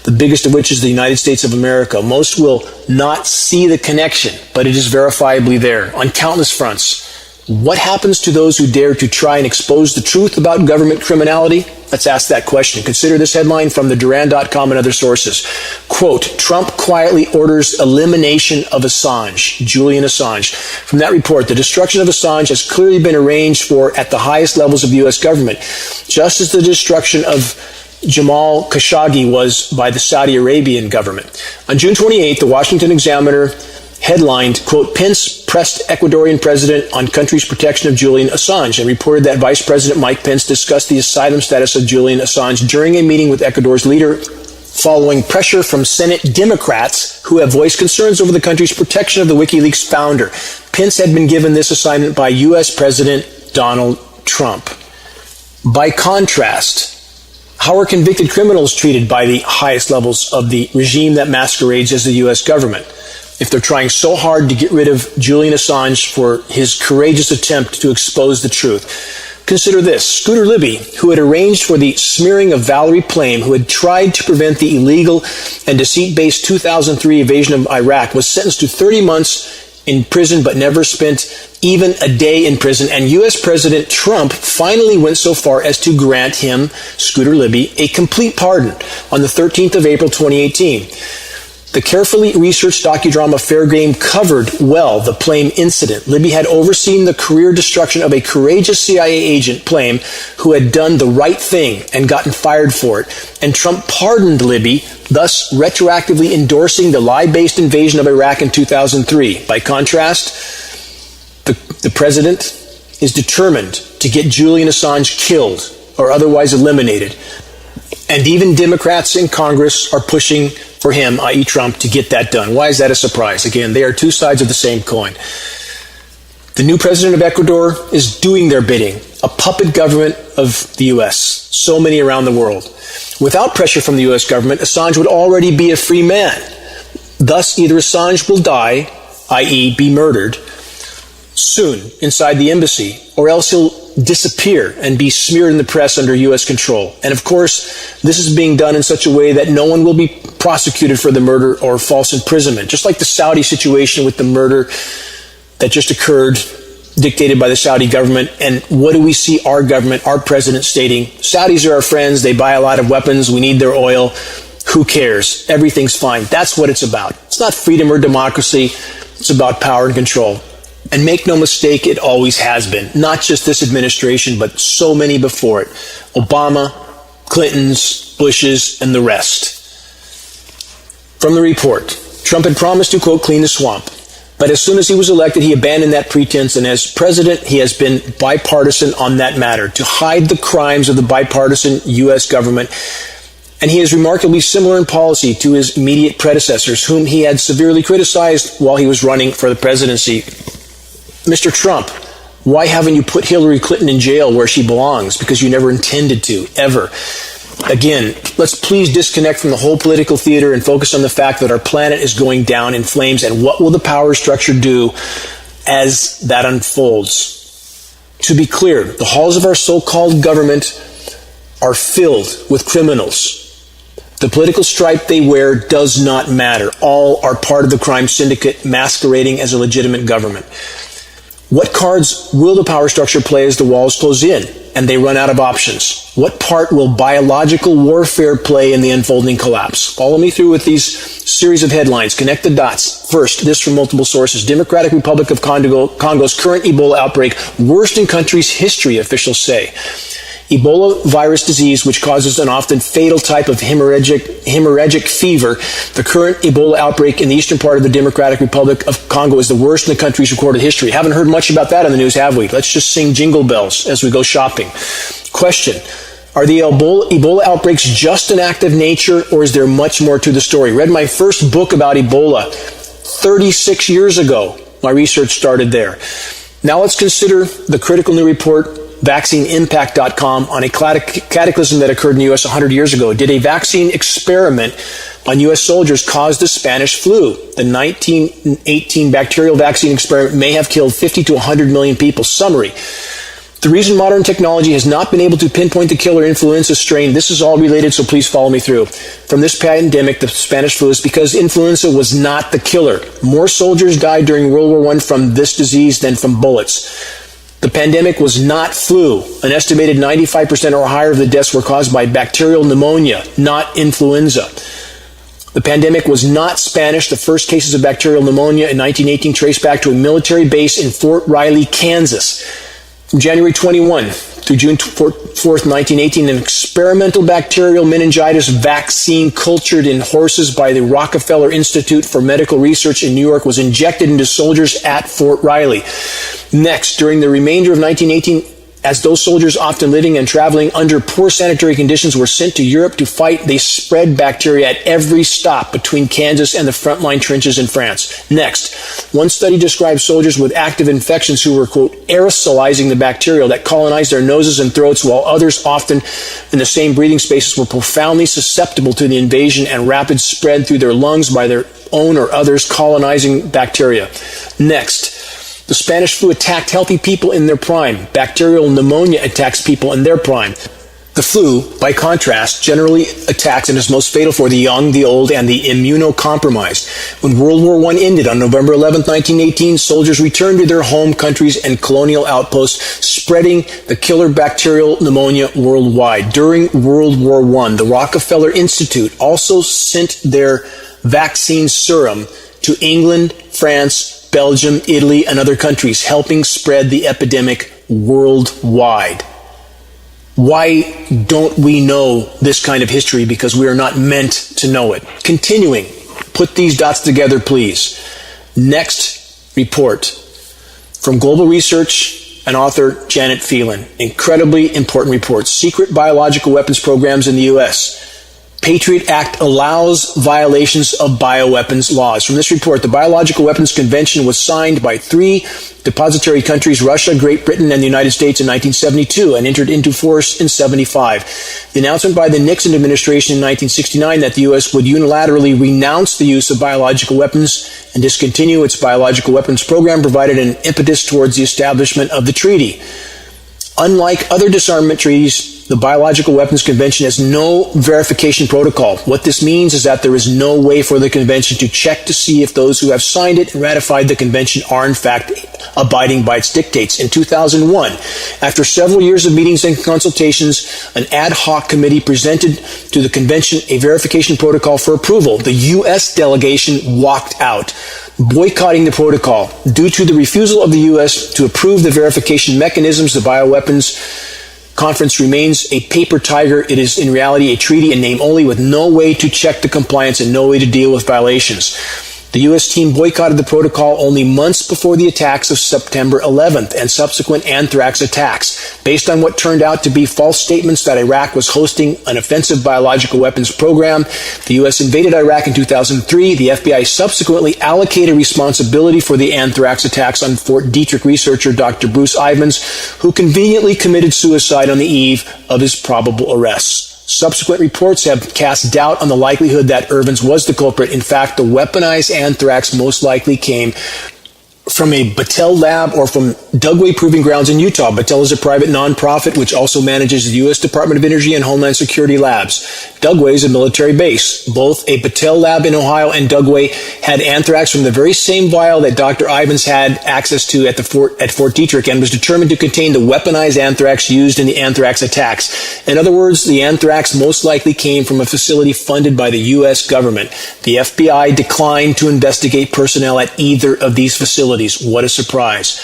the biggest of which is the United States of America. Most will not see the connection, but it is verifiably there on countless fronts. What happens to those who dare to try and expose the truth about government criminality? Let's ask that question. Consider this headline from the Duran.com and other sources. Quote, Trump quietly orders elimination of Assange, Julian Assange. From that report, the destruction of Assange has clearly been arranged for at the highest levels of the U.S. government, just as the destruction of Jamal Khashoggi was by the Saudi Arabian government. On June 28th, the Washington Examiner headlined, quote, Pence pressed Ecuadorian president on country's protection of Julian Assange and reported that Vice President Mike Pence discussed the asylum status of Julian Assange during a meeting with Ecuador's leader following pressure from Senate Democrats who have voiced concerns over the country's protection of the WikiLeaks founder. Pence had been given this assignment by U.S. President Donald Trump. By contrast, how are convicted criminals treated by the highest levels of the regime that masquerades as the U.S. government? If they're trying so hard to get rid of Julian Assange for his courageous attempt to expose the truth. Consider this. Scooter Libby, who had arranged for the smearing of Valerie Plame, who had tried to prevent the illegal and deceit-based 2003 invasion of Iraq, was sentenced to 30 months in prison but never spent even a day in prison. And U.S. President Trump finally went so far as to grant him, Scooter Libby, a complete pardon on the 13th of April 2018. The carefully researched docudrama Fair Game covered well the Plame incident. Libby had overseen the career destruction of a courageous CIA agent, Plame, who had done the right thing and gotten fired for it. And Trump pardoned Libby, thus retroactively endorsing the lie-based invasion of Iraq in 2003. By contrast, the president is determined to get Julian Assange killed or otherwise eliminated. And even Democrats in Congress are pushing for him, i.e. Trump, to get that done. Why is that a surprise? Again, they are two sides of the same coin. The new president of Ecuador is doing their bidding, a puppet government of the U.S., so many around the world. Without pressure from the U.S. government, Assange would already be a free man. Thus, either Assange will die, i.e. be murdered, soon inside the embassy, or else he'll disappear and be smeared in the press under U.S. control. And of course, this is being done in such a way that no one will be prosecuted for the murder or false imprisonment. Just like the Saudi situation with the murder that just occurred, dictated by the Saudi government. And what do we see our government, our president stating? Saudis are our friends. They buy a lot of weapons. We need their oil. Who cares? Everything's fine. That's what it's about. It's not freedom or democracy. It's about power and control. And make no mistake, it always has been. Not just this administration, but so many before it. Obama, Clinton's, Bush's, and the rest. From the report, Trump had promised to, quote, clean the swamp. But as soon as he was elected, he abandoned that pretense. And as president, he has been bipartisan on that matter, to hide the crimes of the bipartisan U.S. government. And he is remarkably similar in policy to his immediate predecessors, whom he had severely criticized while he was running for the presidency. Mr. Trump, why haven't you put Hillary Clinton in jail where she belongs? Because you never intended to, ever. Again, let's please disconnect from the whole political theater and focus on the fact that our planet is going down in flames, and what will the power structure do as that unfolds? To be clear, the halls of our so-called government are filled with criminals. The political stripe they wear does not matter. All are part of the crime syndicate masquerading as a legitimate government. What cards will the power structure play as the walls close in and they run out of options? What part will biological warfare play in the unfolding collapse? Follow me through with these series of headlines. Connect the dots. First, this from multiple sources. Democratic Republic of Congo's current Ebola outbreak, worst in country's history, officials say. Ebola virus disease, which causes an often fatal type of hemorrhagic fever. The current Ebola outbreak in the eastern part of the Democratic Republic of Congo is the worst in the country's recorded history. Haven't heard much about that in the news, have we? Let's just sing jingle bells as we go shopping. Question: are the Ebola outbreaks just an act of nature, or is there much more to the story? Read my first book about Ebola 36 years ago. My research started there. Now let's consider the critical new report vaccineimpact.com on a cataclysm that occurred in the U.S. 100 years ago. Did a vaccine experiment on U.S. soldiers cause the Spanish flu? The 1918 bacterial vaccine experiment may have killed 50 to 100 million people. Summary. The reason modern technology has not been able to pinpoint the killer influenza strain, this is all related, so please follow me through. From this pandemic, the Spanish flu, is because influenza was not the killer. More soldiers died during World War I from this disease than from bullets. The pandemic was not flu. An estimated 95% or higher of the deaths were caused by bacterial pneumonia, not influenza. The pandemic was not Spanish. The first cases of bacterial pneumonia in 1918 traced back to a military base in Fort Riley, Kansas. From January 21 through June 4th, 1918, an experimental bacterial meningitis vaccine cultured in horses by the Rockefeller Institute for Medical Research in New York was injected into soldiers at Fort Riley. Next, during the remainder of 1918, as those soldiers, often living and traveling under poor sanitary conditions, were sent to Europe to fight, they spread bacteria at every stop between Kansas and the frontline trenches in France. Next, one study described soldiers with active infections who were, quote, aerosolizing the bacteria that colonized their noses and throats, while others, often in the same breathing spaces, were profoundly susceptible to the invasion and rapid spread through their lungs by their own or others colonizing bacteria. Next, the Spanish flu attacked healthy people in their prime. Bacterial pneumonia attacks people in their prime. The flu, by contrast, generally attacks and is most fatal for the young, the old, and the immunocompromised. When World War I ended on November 11, 1918, soldiers returned to their home countries and colonial outposts, spreading the killer bacterial pneumonia worldwide. During World War I, the Rockefeller Institute also sent their vaccine serum to England, France, Belgium, Italy, and other countries, helping spread the epidemic worldwide. Why don't we know this kind of history? Because we are not meant to know it. Continuing, put these dots together, please. Next report from Global Research and author Janet Phelan. Incredibly important report. Secret biological weapons programs in the U.S. Patriot Act allows violations of bioweapons laws. From this report, the Biological Weapons Convention was signed by 3 depository countries, Russia, Great Britain, and the United States in 1972 and entered into force in 75. The announcement by the Nixon administration in 1969 that the U.S. would unilaterally renounce the use of biological weapons and discontinue its biological weapons program provided an impetus towards the establishment of the treaty. Unlike other disarmament treaties, the Biological Weapons Convention has no verification protocol. What this means is that there is no way for the convention to check to see if those who have signed it and ratified the convention are in fact abiding by its dictates. In 2001, after several years of meetings and consultations, an ad hoc committee presented to the convention a verification protocol for approval. The U.S. delegation walked out, boycotting the protocol. Due to the refusal of the U.S. to approve the verification mechanisms, the Bioweapons Conference remains a paper tiger. It is in reality a treaty in name only, with no way to check the compliance and no way to deal with violations. The U.S. team boycotted the protocol only months before the attacks of September 11th and subsequent anthrax attacks. Based on what turned out to be false statements that Iraq was hosting an offensive biological weapons program, the U.S. invaded Iraq in 2003. The FBI subsequently allocated responsibility for the anthrax attacks on Fort Detrick researcher Dr. Bruce Ivins, who conveniently committed suicide on the eve of his probable arrest. Subsequent reports have cast doubt on the likelihood that Irvins was the culprit. In fact, the weaponized anthrax most likely came from a Battelle lab or from Dugway Proving Grounds in Utah. Battelle is a private nonprofit which also manages the U.S. Department of Energy and Homeland Security labs. Dugway is a military base. Both a Battelle lab in Ohio and Dugway had anthrax from the very same vial that Dr. Ivins had access to at Fort Detrick and was determined to contain the weaponized anthrax used in the anthrax attacks. In other words, the anthrax most likely came from a facility funded by the U.S. government. The FBI declined to investigate personnel at either of these facilities. What a surprise.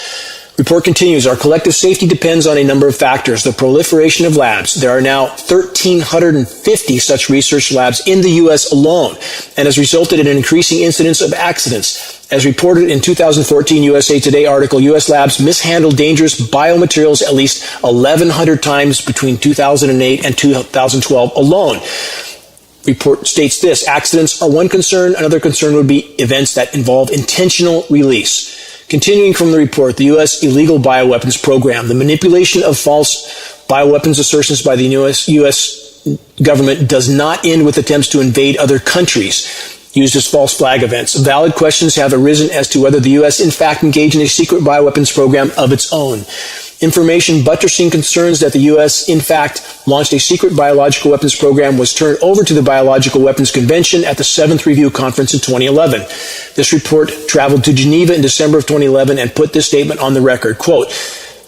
Report continues, our collective safety depends on a number of factors. The proliferation of labs. There are now 1,350 such research labs in the U.S. alone, and has resulted in an increasing incidence of accidents. As reported in 2014 USA Today article, U.S. labs mishandled dangerous biomaterials at least 1,100 times between 2008 and 2012 alone. Report states this, accidents are one concern. Another concern would be events that involve intentional release. Continuing from the report, the U.S. illegal bioweapons program, the manipulation of false bioweapons assertions by the U.S. government does not end with attempts to invade other countries used as false flag events. Valid questions have arisen as to whether the U.S. in fact engaged in a secret bioweapons program of its own. Information buttressing concerns that the U.S. in fact launched a secret biological weapons program was turned over to the Biological Weapons Convention at the 7th Review Conference in 2011. This report traveled to Geneva in December of 2011 and put this statement on the record. Quote,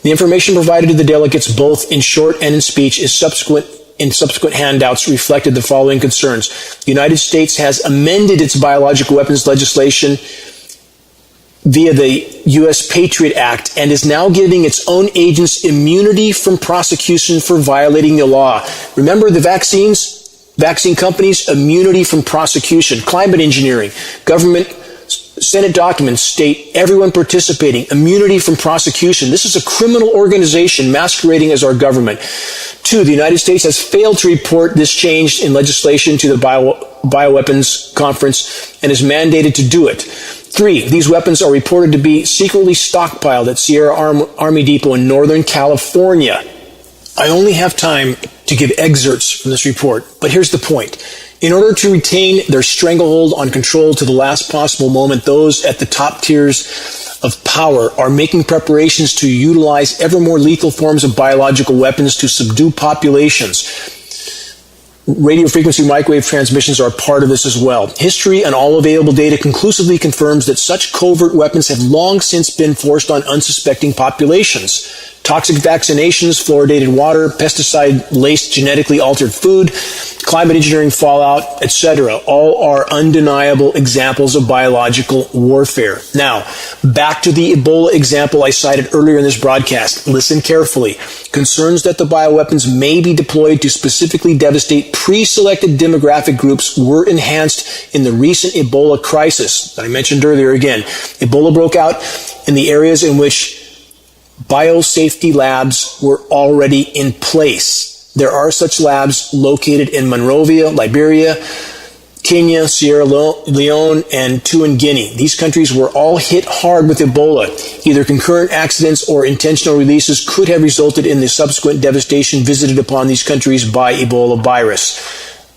the information provided to the delegates both in short and in speech in subsequent handouts reflected the following concerns. The United States has amended its biological weapons legislation via the U.S. Patriot Act and is now giving its own agents immunity from prosecution for violating the law. Remember the vaccine companies, immunity from prosecution. Climate engineering, government Senate documents state everyone participating, immunity from prosecution. This is a criminal organization masquerading as our government. 2, the United States has failed to report this change in legislation to the Bioweapons Conference and is mandated to do it. 3, these weapons are reported to be secretly stockpiled at Sierra Army Depot in Northern California. I only have time to give excerpts from this report, but here's the point. In order to retain their stranglehold on control to the last possible moment, those at the top tiers of power are making preparations to utilize ever more lethal forms of biological weapons to subdue populations. Radio frequency microwave transmissions are part of this as well. History and all available data conclusively confirms that such covert weapons have long since been forced on unsuspecting populations. Toxic vaccinations, fluoridated water, pesticide-laced genetically altered food, climate engineering fallout, etc. all are undeniable examples of biological warfare. Now, back to the Ebola example I cited earlier in this broadcast. Listen carefully. Concerns that the bioweapons may be deployed to specifically devastate pre-selected demographic groups were enhanced in the recent Ebola crisis that I mentioned earlier again. Ebola broke out in the areas in which biosafety labs were already in place. There are such labs located in Monrovia, Liberia, Kenya, Sierra Leone, and 2 in Guinea. These countries were all hit hard with Ebola. Either concurrent accidents or intentional releases could have resulted in the subsequent devastation visited upon these countries by Ebola virus.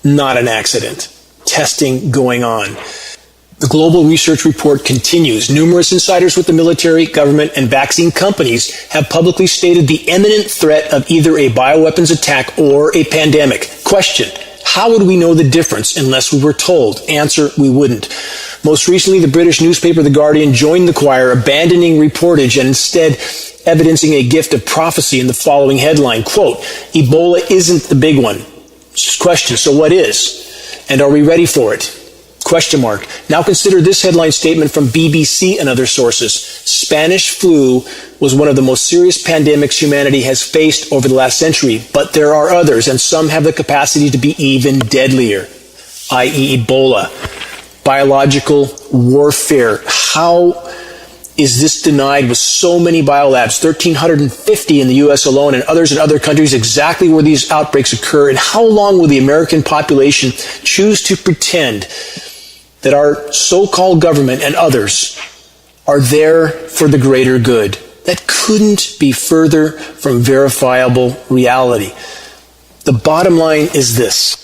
Not an accident. Testing going on. The Global Research Report continues. Numerous insiders with the military, government, and vaccine companies have publicly stated the imminent threat of either a bioweapons attack or a pandemic. Question: how would we know the difference unless we were told? Answer: we wouldn't. Most recently, the British newspaper The Guardian joined the choir, abandoning reportage and instead evidencing a gift of prophecy in the following headline, quote, Ebola isn't the big one. Question: so what is? And are we ready for it? Question mark. Now consider this headline statement from BBC and other sources. Spanish flu was one of the most serious pandemics humanity has faced over the last century, but there are others, and some have the capacity to be even deadlier, i.e. Ebola. Biological warfare. How is this denied with so many biolabs, 1,350 in the U.S. alone and others in other countries, exactly where these outbreaks occur? And how long will the American population choose to pretend that our so-called government and others are there for the greater good? That couldn't be further from verifiable reality. The bottom line is this.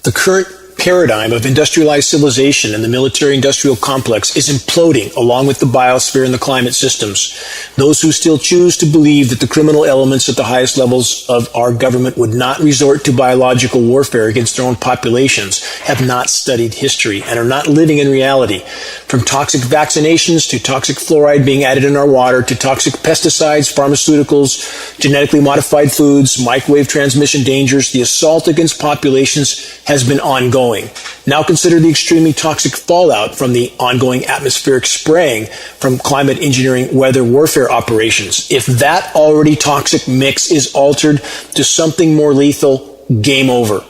The current paradigm of industrialized civilization and the military-industrial complex is imploding along with the biosphere and the climate systems. Those who still choose to believe that the criminal elements at the highest levels of our government would not resort to biological warfare against their own populations have not studied history and are not living in reality. From toxic vaccinations to toxic fluoride being added in our water to toxic pesticides, pharmaceuticals, genetically modified foods, microwave transmission dangers, the assault against populations has been ongoing. Now consider the extremely toxic fallout from the ongoing atmospheric spraying from climate engineering weather warfare operations. If that already toxic mix is altered to something more lethal, game over.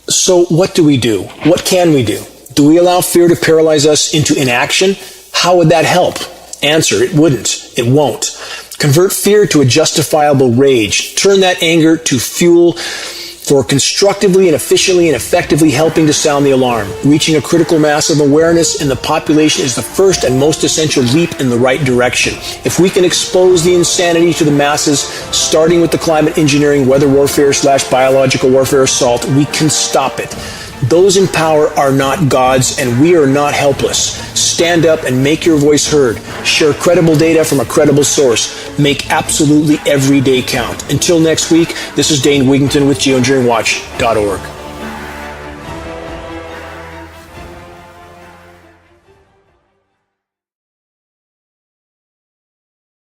So what do we do? What can we do? Do we allow fear to paralyze us into inaction? How would that help? Answer: it wouldn't. It won't. Convert fear to a justifiable rage. Turn that anger to fuel for constructively and efficiently and effectively helping to sound the alarm. Reaching a critical mass of awareness in the population is the first and most essential leap in the right direction. If we can expose the insanity to the masses, starting with the climate engineering, weather warfare / biological warfare assault, we can stop it. Those in power are not gods, and we are not helpless. Stand up and make your voice heard. Share credible data from a credible source. Make absolutely every day count. Until next week, this is Dane Wigington with geoengineeringwatch.org.